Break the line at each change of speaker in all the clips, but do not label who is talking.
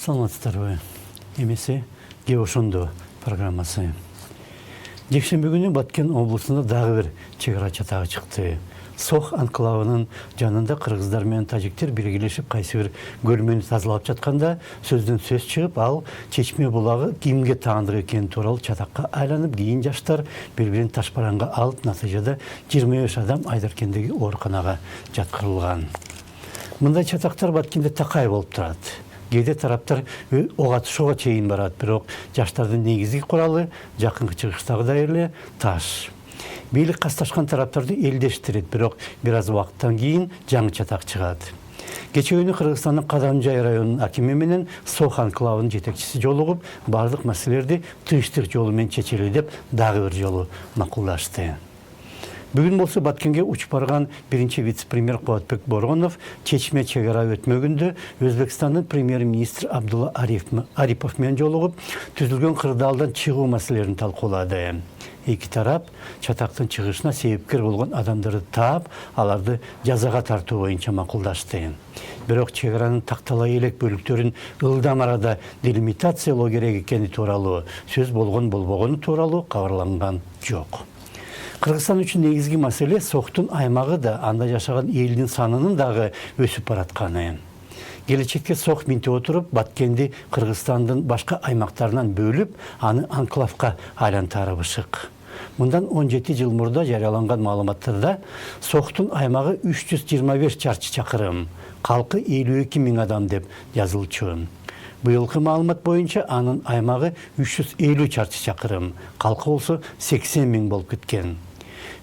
Саламатсыздарбы. Эмесе ке ошондо программасы. Жекшемби күнү Баткен облусунда дагы бир чек ара чатагы чыкты. Сох анклавынын жанында кыргыздар менен тажиктер биргелешип кайсы бир көлмөнү тазалап жатканда сөздөн сөз чыгып, ал Чечме булагы кимге таандык экени тууралуу чатакка айланып, кийин жаштар бири-бирин ташбаранга алып, натыйжада 25 адам Айдаркендеги ооруканага жаткырылган. Мындай чатактар Баткенде такай болуп турат. Кээде тараптар ок атышууга чейин барат, бирок жаштардын негизги куралы жакынкы чыгыштагыдай эле таш. Бийлик касташкан тараптарды элдештирет, бирок бир аз убакыттан кийин жаңы чатак чыгат. Кечээ күнү Кыргызстандын Кадамжай районунун акими менен Сох анклавынын жетекчиси жолугуп, бардык маселелерди тынчтык жолу менен чечели деп дагы бир жолу макулдашты. Бүгүн болсо Баткенге учуп барган биринчи вице-премьер Кубатбек Боргонов Чечме чек ара өтмөгүндө Өзбекстандын премьер-министри Абдулла Арипов менен жолугуп, түзүлгөн кырдаалдан чыгуу маселелерин талкуулады. Эки тарап чатактын чыгышына себепкер болгон адамдарды таап, аларды жазага тартуу боюнча макулдашты. Бирок чек аранын такталай элек бөлүктөрүн ылдам арада делимитациялоо керек экени тууралуу сөз болбогону тууралуу кабарланган жок. Кыргызстан үчүн негизги маселе Сохтун аймагы да, анда жашаган элдин санынын дагы өсүп баратканы. Келечекте Сох минте отуруп, Баткенди Кыргызстандын башка аймактарынан бөлүп, аны анклавка айлантары бышык. Мындан 17 жыл мурда жарыяланган маалыматтарда Сохтун аймагы 325 чарчы чакырым, калкы 52 000 адам деп жазылчу. Быйылкы маалымат боюнча анын аймагы 350 чарчы чакырым, калкы болсо 80 000 болуп кеткен.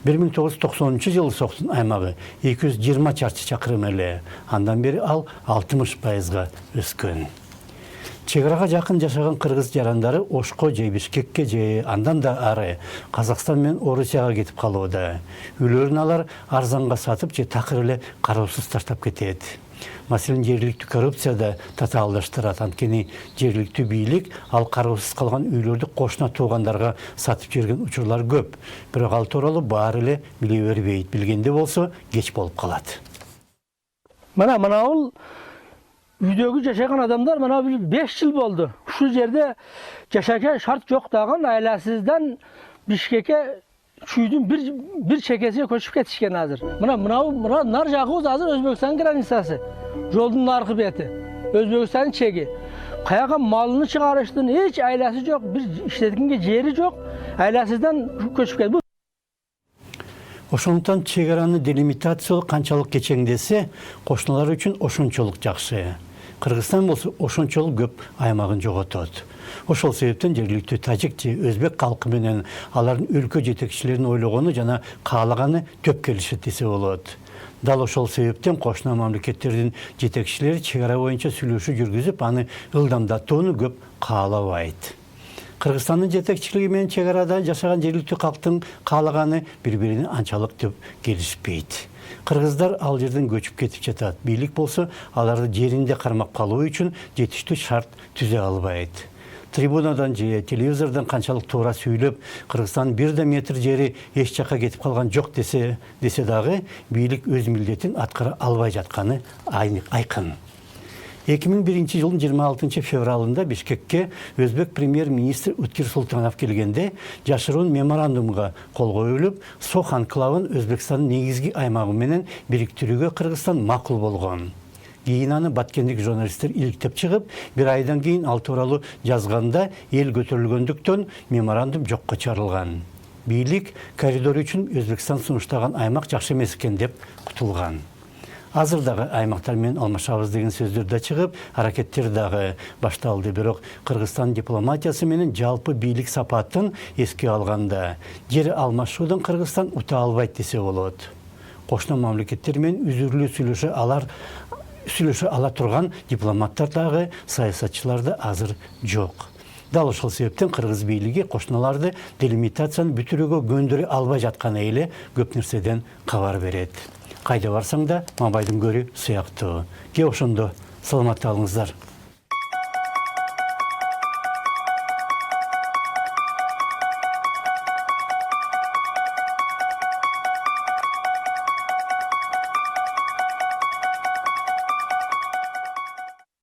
1990 жылы Сохтун аймагы 220 чарчы чакырым эле, андан бери ал 60%га өскөн. Чек арага жакын жашаган кыргыз жарандары Ошко же Бишкекке же андан да ары Казакстан менен Орусияга кетип калууда. Үйлөрүн алар арзанга сатып же такыр эле кароосуз таштап кетет. Маселен, жергиликтүү коррупция да татаалдаштырат. Анткени жергиликтүү бийлик ал кароосуз калган үйлөрдү кошуна туугандарга сатып жиберген учурлар көп. Бирок ал тууралуу баары эле биле бербейт. Билгенде болсо кеч болуп калат.
Мына бул үйдөгү жашаган адамдар мына 5 жыл болду. Ушул жерде жашаганга шарт жок дагы айласыздан Бишкекке чүйдүн бир чекесине көчүп кетишкен азыр. Мына нар жагыбыз азыр Өзбекстан границасы. Жолдун наркы бети. Өзбекстандын чеги. Каяга малыны чыгарыштын эч айласы жок, бир иштеткенге жери жок. Айласыздан көчүп кетти.
Ошондуктан чек араны делимитациялоо канчалык кечеңдесе, кошуналар үчүн ошончолук жакшы. Кыргызстан болсо ошончолук көп аймагын жоготот. Ошол себептен жергиликтүү тажик же өзбек калкы менен алардын өлкө жетекчилеринин ойлогону жана каалаганы төп келишет десе болот. Дал ошол себептен кошуна мамлекеттердин жетекчилери чек ара боюнча сүйлөшүү жүргүзүп, аны ылдамдатууну көп каалабайт. Кыргызстандын жетекчилиги менен чек арада жашаган жергиликтүү калктын каалаганы бири-бирине анчалык деп келишпейт. Кыргыздар ал жерден көчүп кетип жатат. Бийлик болсо аларды жеринде кармап калуу үчүн жетиштүү шарт түзө албайт. Трибунадан же телевизордон канчалык туура сүйлөп, Кыргызстан бир да метр жери эч жакка кетип калган жок десе дагы, бийлик өз милдетин аткара албай жатканы айкын. 2001 жылдын 26 февралында Бишкекке өзбек премьер-министри Уткир Султанов келгенде жашыруун меморандумга кол коюлуп, Сох анклавын Өзбекстандын негизги аймагы менен бириктирүүгө Кыргызстан макул болгон. Кийин аны Баткендик журналисттер иликтеп чыгып, бир айдан кийин ал тууралуу жазганда эл көтөрүлгөндүктөн меморандум жокко чыгарылган. Бийлик коридор үчүн Өзбекстан сунуштаган аймак жакшы эмес экен деп кутулган. Азыр дагы аймактар менен алмашабыз деген сөздөр да чыгып, аракеттер дагы башталды. Бирок Кыргызстан дипломатиясы менен жалпы бийлик сапатын эске алганда, жер алмашуудан Кыргызстан ута албайт десе болот. Кошуна мамлекеттер менен үзүрлүү сүйлөшө ала турган дипломаттар дагы, саясатчылар да азыр жок. Дал ошол себептен кыргыз бийлиги кошуналарды делимитацияны бүтүрүүгө көндүрө албай жатканы эле көп нерседен кабар берет. Кайда барсаң да мабайдын көрү сыяктуу. Ке ошондо саламатта алыңыздар.